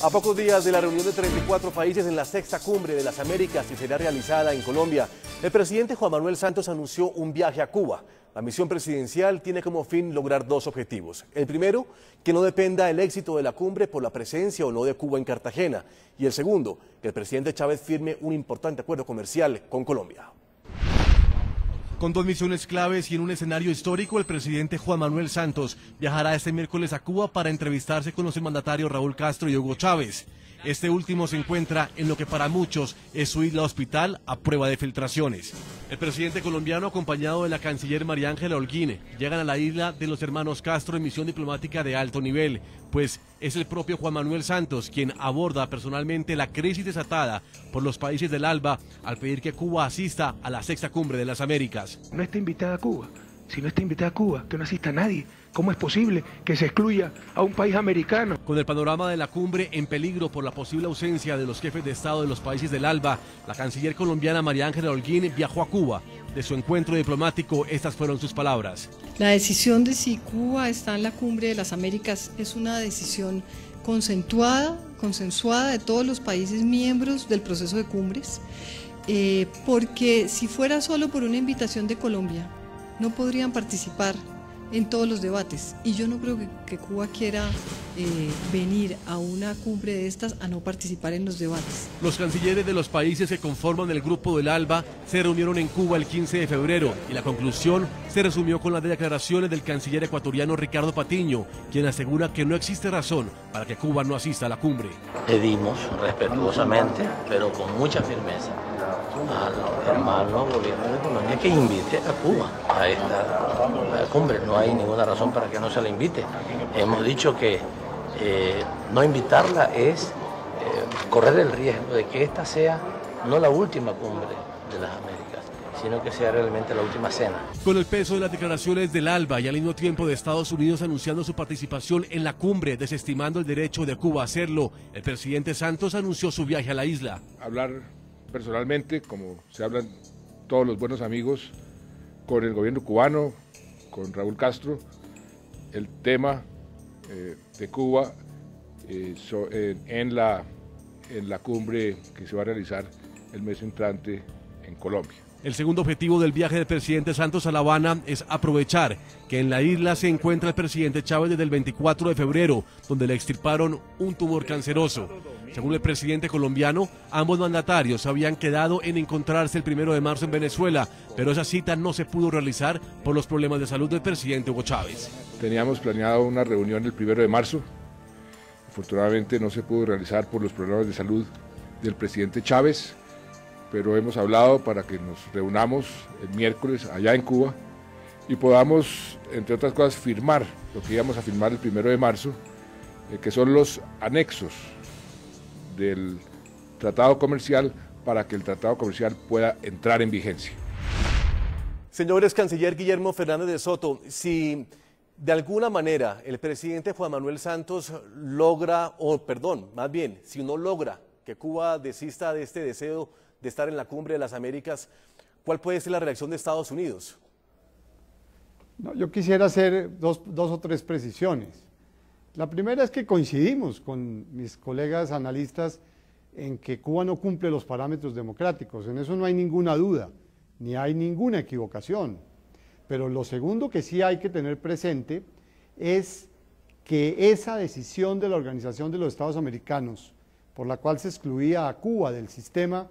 A pocos días de la reunión de 34 países en la sexta cumbre de las Américas que será realizada en Colombia, el presidente Juan Manuel Santos anunció un viaje a Cuba. La misión presidencial tiene como fin lograr dos objetivos. El primero, que no dependa el éxito de la cumbre por la presencia o no de Cuba en Cartagena. Y el segundo, que el presidente Chávez firme un importante acuerdo comercial con Colombia. Con dos misiones claves y en un escenario histórico, el presidente Juan Manuel Santos viajará este miércoles a Cuba para entrevistarse con los mandatarios Raúl Castro y Hugo Chávez. Este último se encuentra en lo que para muchos es su isla hospital a prueba de filtraciones. El presidente colombiano, acompañado de la canciller María Ángela Holguín, llegan a la isla de los hermanos Castro en misión diplomática de alto nivel, pues es el propio Juan Manuel Santos quien aborda personalmente la crisis desatada por los países del ALBA al pedir que Cuba asista a la sexta cumbre de las Américas. No está invitada a Cuba. Si no está invitada a Cuba, que no asista a nadie. ¿Cómo es posible que se excluya a un país americano? Con el panorama de la cumbre en peligro por la posible ausencia de los jefes de Estado de los países del ALBA, la canciller colombiana María Ángela Holguín viajó a Cuba. De su encuentro diplomático, estas fueron sus palabras. La decisión de si Cuba está en la cumbre de las Américas es una decisión consensuada de todos los países miembros del proceso de cumbres, porque si fuera solo por una invitación de Colombia, no podrían participar en todos los debates, y yo no creo que Cuba quiera venir a una cumbre de estas a no participar en los debates. Los cancilleres de los países que conforman el grupo del ALBA se reunieron en Cuba el 15 de febrero y la conclusión se resumió con las declaraciones del canciller ecuatoriano Ricardo Patiño, quien asegura que no existe razón para que Cuba no asista a la cumbre. Pedimos respetuosamente, pero con mucha firmeza, al hermano gobierno de Colombia que invite a Cuba a esta cumbre. No hay ninguna razón para que no se la invite. Hemos dicho que no invitarla es correr el riesgo de que esta sea no la última cumbre de las Américas, sino que sea realmente la última cena. Con el peso de las declaraciones del ALBA y al mismo tiempo de Estados Unidos anunciando su participación en la cumbre, desestimando el derecho de Cuba a hacerlo, el presidente Santos anunció su viaje a la isla. Hablar personalmente, como se hablan todos los buenos amigos, con el gobierno cubano, con Raúl Castro, el tema de Cuba en la cumbre que se va a realizar el mes entrante en Colombia. El segundo objetivo del viaje del presidente Santos a La Habana es aprovechar que en la isla se encuentra el presidente Chávez desde el 24 de febrero, donde le extirparon un tumor canceroso. Según el presidente colombiano, ambos mandatarios habían quedado en encontrarse el 1 de marzo en Venezuela, pero esa cita no se pudo realizar por los problemas de salud del presidente Hugo Chávez. Teníamos planeado una reunión el 1 de marzo, afortunadamente no se pudo realizar por los problemas de salud del presidente Chávez, pero hemos hablado para que nos reunamos el miércoles allá en Cuba y podamos, entre otras cosas, firmar lo que íbamos a firmar el 1 de marzo, que son los anexos del tratado comercial para que el tratado comercial pueda entrar en vigencia. Señores canciller Guillermo Fernández de Soto, si de alguna manera el presidente Juan Manuel Santos logra, si no logra que Cuba desista de este deseo de estar en la cumbre de las Américas, ¿cuál puede ser la reacción de Estados Unidos? No, yo quisiera hacer dos o tres precisiones. La primera es que coincidimos con mis colegas analistas en que Cuba no cumple los parámetros democráticos, en eso no hay ninguna duda, ni hay ninguna equivocación. Pero lo segundo que sí hay que tener presente es que esa decisión de la Organización de los Estados Americanos, por la cual se excluía a Cuba del sistema,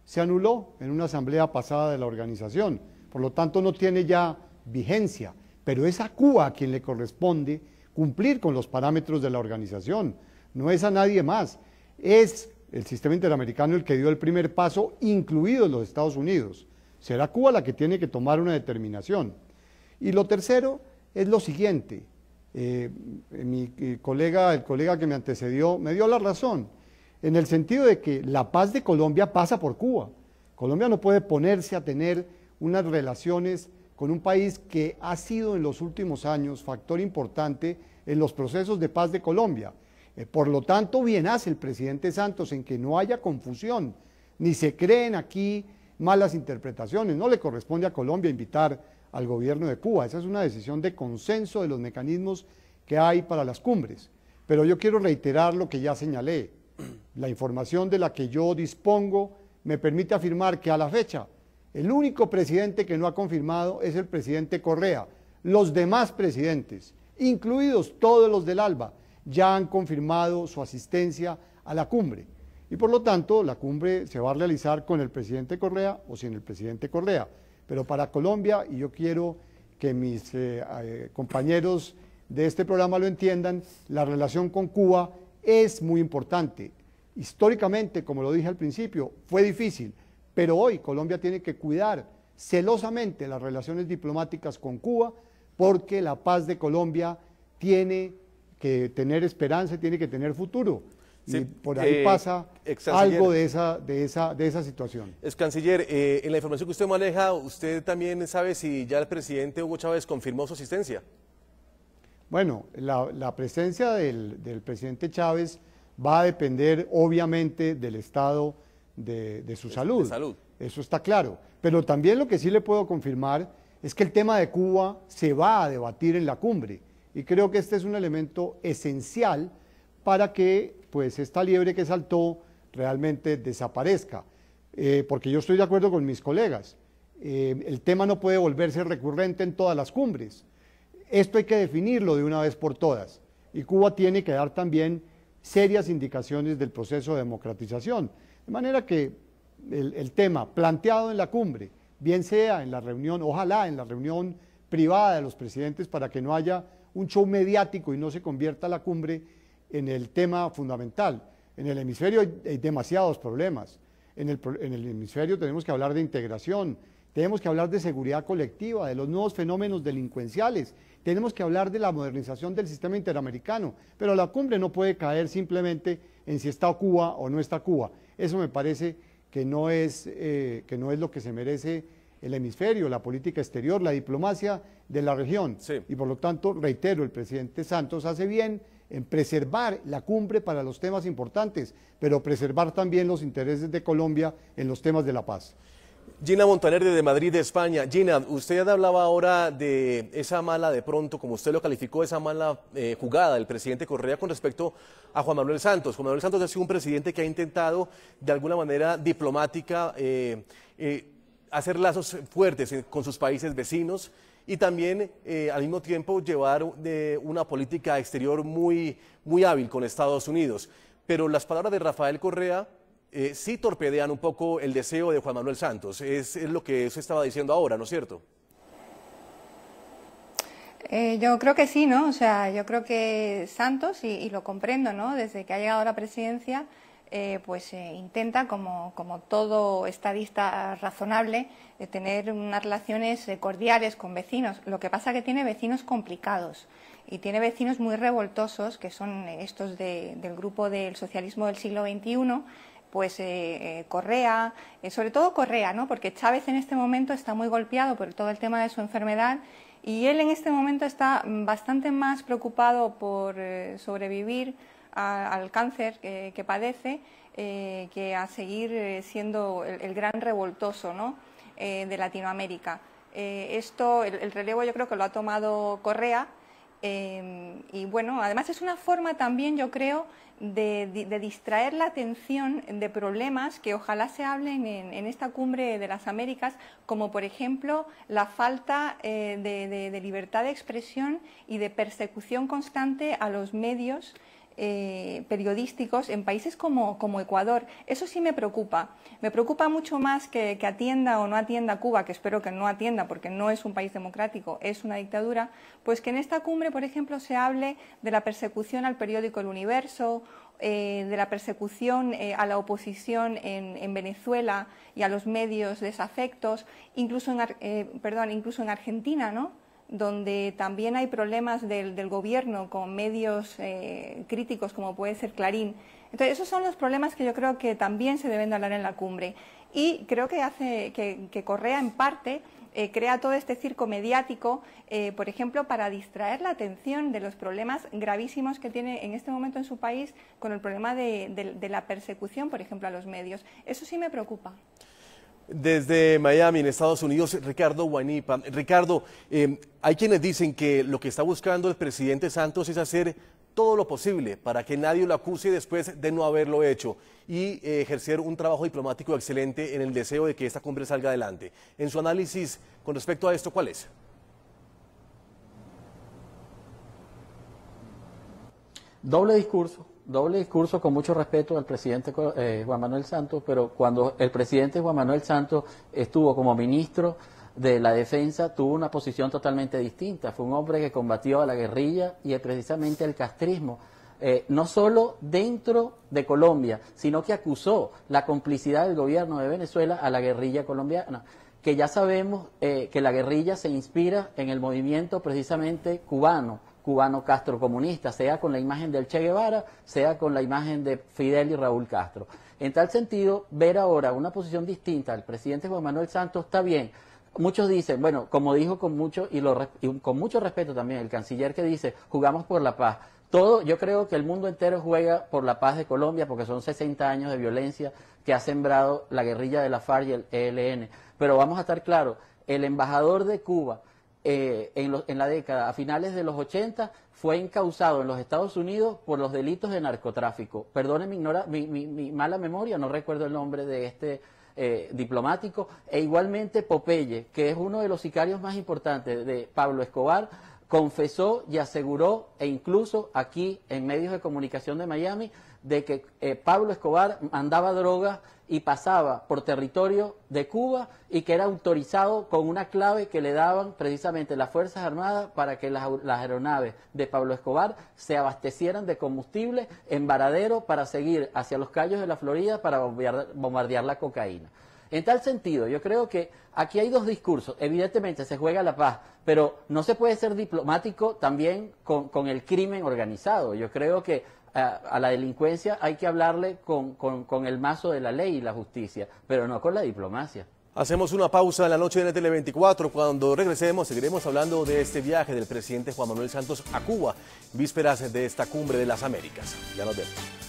se anuló en una asamblea pasada de la organización, por lo tanto no tiene ya vigencia, pero es a Cuba a quien le corresponde cumplir con los parámetros de la organización, no es a nadie más, es el sistema interamericano el que dio el primer paso, incluidos los Estados Unidos, será Cuba la que tiene que tomar una determinación. Y lo tercero es lo siguiente, el colega que me antecedió me dio la razón, en el sentido de que la paz de Colombia pasa por Cuba. Colombia no puede ponerse a tener unas relaciones con un país que ha sido en los últimos años factor importante en los procesos de paz de Colombia. Por lo tanto, bien hace el presidente Santos en que no haya confusión, ni se creen aquí malas interpretaciones. No le corresponde a Colombia invitar al gobierno de Cuba, esa es una decisión de consenso de los mecanismos que hay para las cumbres. Pero yo quiero reiterar lo que ya señalé. La información de la que yo dispongo me permite afirmar que a la fecha el único presidente que no ha confirmado es el presidente Correa. Los demás presidentes, incluidos todos los del ALBA, ya han confirmado su asistencia a la cumbre. Y por lo tanto, la cumbre se va a realizar con el presidente Correa o sin el presidente Correa. Pero para Colombia, y yo quiero que mis compañeros de este programa lo entiendan, la relación con Cuba es muy importante. Históricamente, como lo dije al principio, fue difícil, pero hoy Colombia tiene que cuidar celosamente las relaciones diplomáticas con Cuba, porque la paz de Colombia tiene que tener esperanza, tiene que tener futuro. Sí, y por ahí pasa algo de esa situación. Ex canciller, en la información que usted maneja, ¿usted también sabe si ya el presidente Hugo Chávez confirmó su asistencia? Bueno, la presencia del presidente Chávez va a depender obviamente del estado de su salud. De salud. Eso está claro. Pero también lo que sí le puedo confirmar es que el tema de Cuba se va a debatir en la cumbre. Y creo que este es un elemento esencial para que pues esta liebre que saltó realmente desaparezca. Porque yo estoy de acuerdo con mis colegas. El tema no puede volverse recurrente en todas las cumbres. Esto hay que definirlo de una vez por todas. Y Cuba tiene que dar también serias indicaciones del proceso de democratización. De manera que el tema planteado en la cumbre, bien sea en la reunión, ojalá en la reunión privada de los presidentes, para que no haya un show mediático y no se convierta la cumbre en el tema fundamental. En el hemisferio hay demasiados problemas. En el hemisferio tenemos que hablar de integración, tenemos que hablar de seguridad colectiva, de los nuevos fenómenos delincuenciales, tenemos que hablar de la modernización del sistema interamericano, pero la cumbre no puede caer simplemente en si está Cuba o no está Cuba. Eso me parece que no es lo que se merece el hemisferio, la política exterior, la diplomacia de la región. Sí. Y por lo tanto, reitero, el presidente Santos hace bien en preservar la cumbre para los temas importantes, pero preservar también los intereses de Colombia en los temas de la paz. Gina Montaner de Madrid, de España. Gina, usted hablaba ahora de esa mala, de pronto, como usted lo calificó, esa mala jugada del presidente Correa con respecto a Juan Manuel Santos. Juan Manuel Santos ha sido un presidente que ha intentado, de alguna manera diplomática, hacer lazos fuertes con sus países vecinos y también, al mismo tiempo, llevar una política exterior muy hábil con Estados Unidos. Pero las palabras de Rafael Correa sí torpedean un poco el deseo de Juan Manuel Santos. Es lo que se estaba diciendo ahora, ¿no es cierto? Yo creo que sí, ¿no? O sea, yo creo que Santos, y lo comprendo, ¿no? Desde que ha llegado a la presidencia, intenta, como todo estadista razonable, tener unas relaciones cordiales con vecinos. Lo que pasa es que tiene vecinos complicados y tiene vecinos muy revoltosos, que son estos del grupo del socialismo del siglo XXI, Correa, sobre todo Correa, ¿no? Porque Chávez en este momento está muy golpeado por todo el tema de su enfermedad y él en este momento está bastante más preocupado por sobrevivir al cáncer que padece que a seguir siendo el gran revoltoso, ¿no? De Latinoamérica. El relevo yo creo que lo ha tomado Correa. Y bueno, además es una forma también, yo creo, de distraer la atención de problemas que ojalá se hablen en esta cumbre de las Américas, como por ejemplo la falta de libertad de expresión y de persecución constante a los medios periodísticos en países como Ecuador. Eso sí me preocupa mucho más que atienda o no atienda Cuba, que espero que no atienda porque no es un país democrático, es una dictadura, pues que en esta cumbre, por ejemplo, se hable de la persecución al periódico El Universo, de la persecución a la oposición en Venezuela y a los medios desafectos, incluso en Argentina, ¿no? Donde también hay problemas del gobierno con medios críticos como puede ser Clarín. Entonces esos son los problemas que yo creo que también se deben de hablar en la cumbre y creo que hace que Correa en parte crea todo este circo mediático, por ejemplo, para distraer la atención de los problemas gravísimos que tiene en este momento en su país con el problema de la persecución, por ejemplo, a los medios. Eso sí me preocupa. Desde Miami, en Estados Unidos, Ricardo Guanipa. Ricardo, hay quienes dicen que lo que está buscando el presidente Santos es hacer todo lo posible para que nadie lo acuse después de no haberlo hecho y ejercer un trabajo diplomático excelente en el deseo de que esta cumbre salga adelante. En su análisis con respecto a esto, ¿cuál es? Doble discurso con mucho respeto al presidente Juan Manuel Santos, pero cuando el presidente Juan Manuel Santos estuvo como ministro de la Defensa, tuvo una posición totalmente distinta. Fue un hombre que combatió a la guerrilla y precisamente al castrismo, no solo dentro de Colombia, sino que acusó la complicidad del gobierno de Venezuela a la guerrilla colombiana, que ya sabemos que la guerrilla se inspira en el movimiento precisamente cubano castrocomunista, sea con la imagen del Che Guevara, sea con la imagen de Fidel y Raúl Castro. En tal sentido, ver ahora una posición distinta al presidente Juan Manuel Santos está bien. Muchos dicen, bueno, como dijo con mucho respeto también el canciller, que dice, jugamos por la paz. Yo creo que el mundo entero juega por la paz de Colombia, porque son 60 años de violencia que ha sembrado la guerrilla de la FARC y el ELN. Pero vamos a estar claros, el embajador de Cuba en la década, a finales de los 80, fue encausado en los Estados Unidos por los delitos de narcotráfico. Perdone mi mala memoria, no recuerdo el nombre de este diplomático, e igualmente Popeye, que es uno de los sicarios más importantes de Pablo Escobar, confesó y aseguró, e incluso aquí en medios de comunicación de Miami, de que Pablo Escobar mandaba drogas y pasaba por territorio de Cuba y que era autorizado con una clave que le daban precisamente las Fuerzas Armadas para que las aeronaves de Pablo Escobar se abastecieran de combustible en Varadero para seguir hacia los Cayos de la Florida para bombardear la cocaína. En tal sentido, yo creo que aquí hay dos discursos. Evidentemente se juega la paz, pero no se puede ser diplomático también con el crimen organizado. Yo creo que a la delincuencia hay que hablarle con el mazo de la ley y la justicia, pero no con la diplomacia. Hacemos una pausa en la noche de NTN 24. Cuando regresemos seguiremos hablando de este viaje del presidente Juan Manuel Santos a Cuba, vísperas de esta cumbre de las Américas. Ya nos vemos.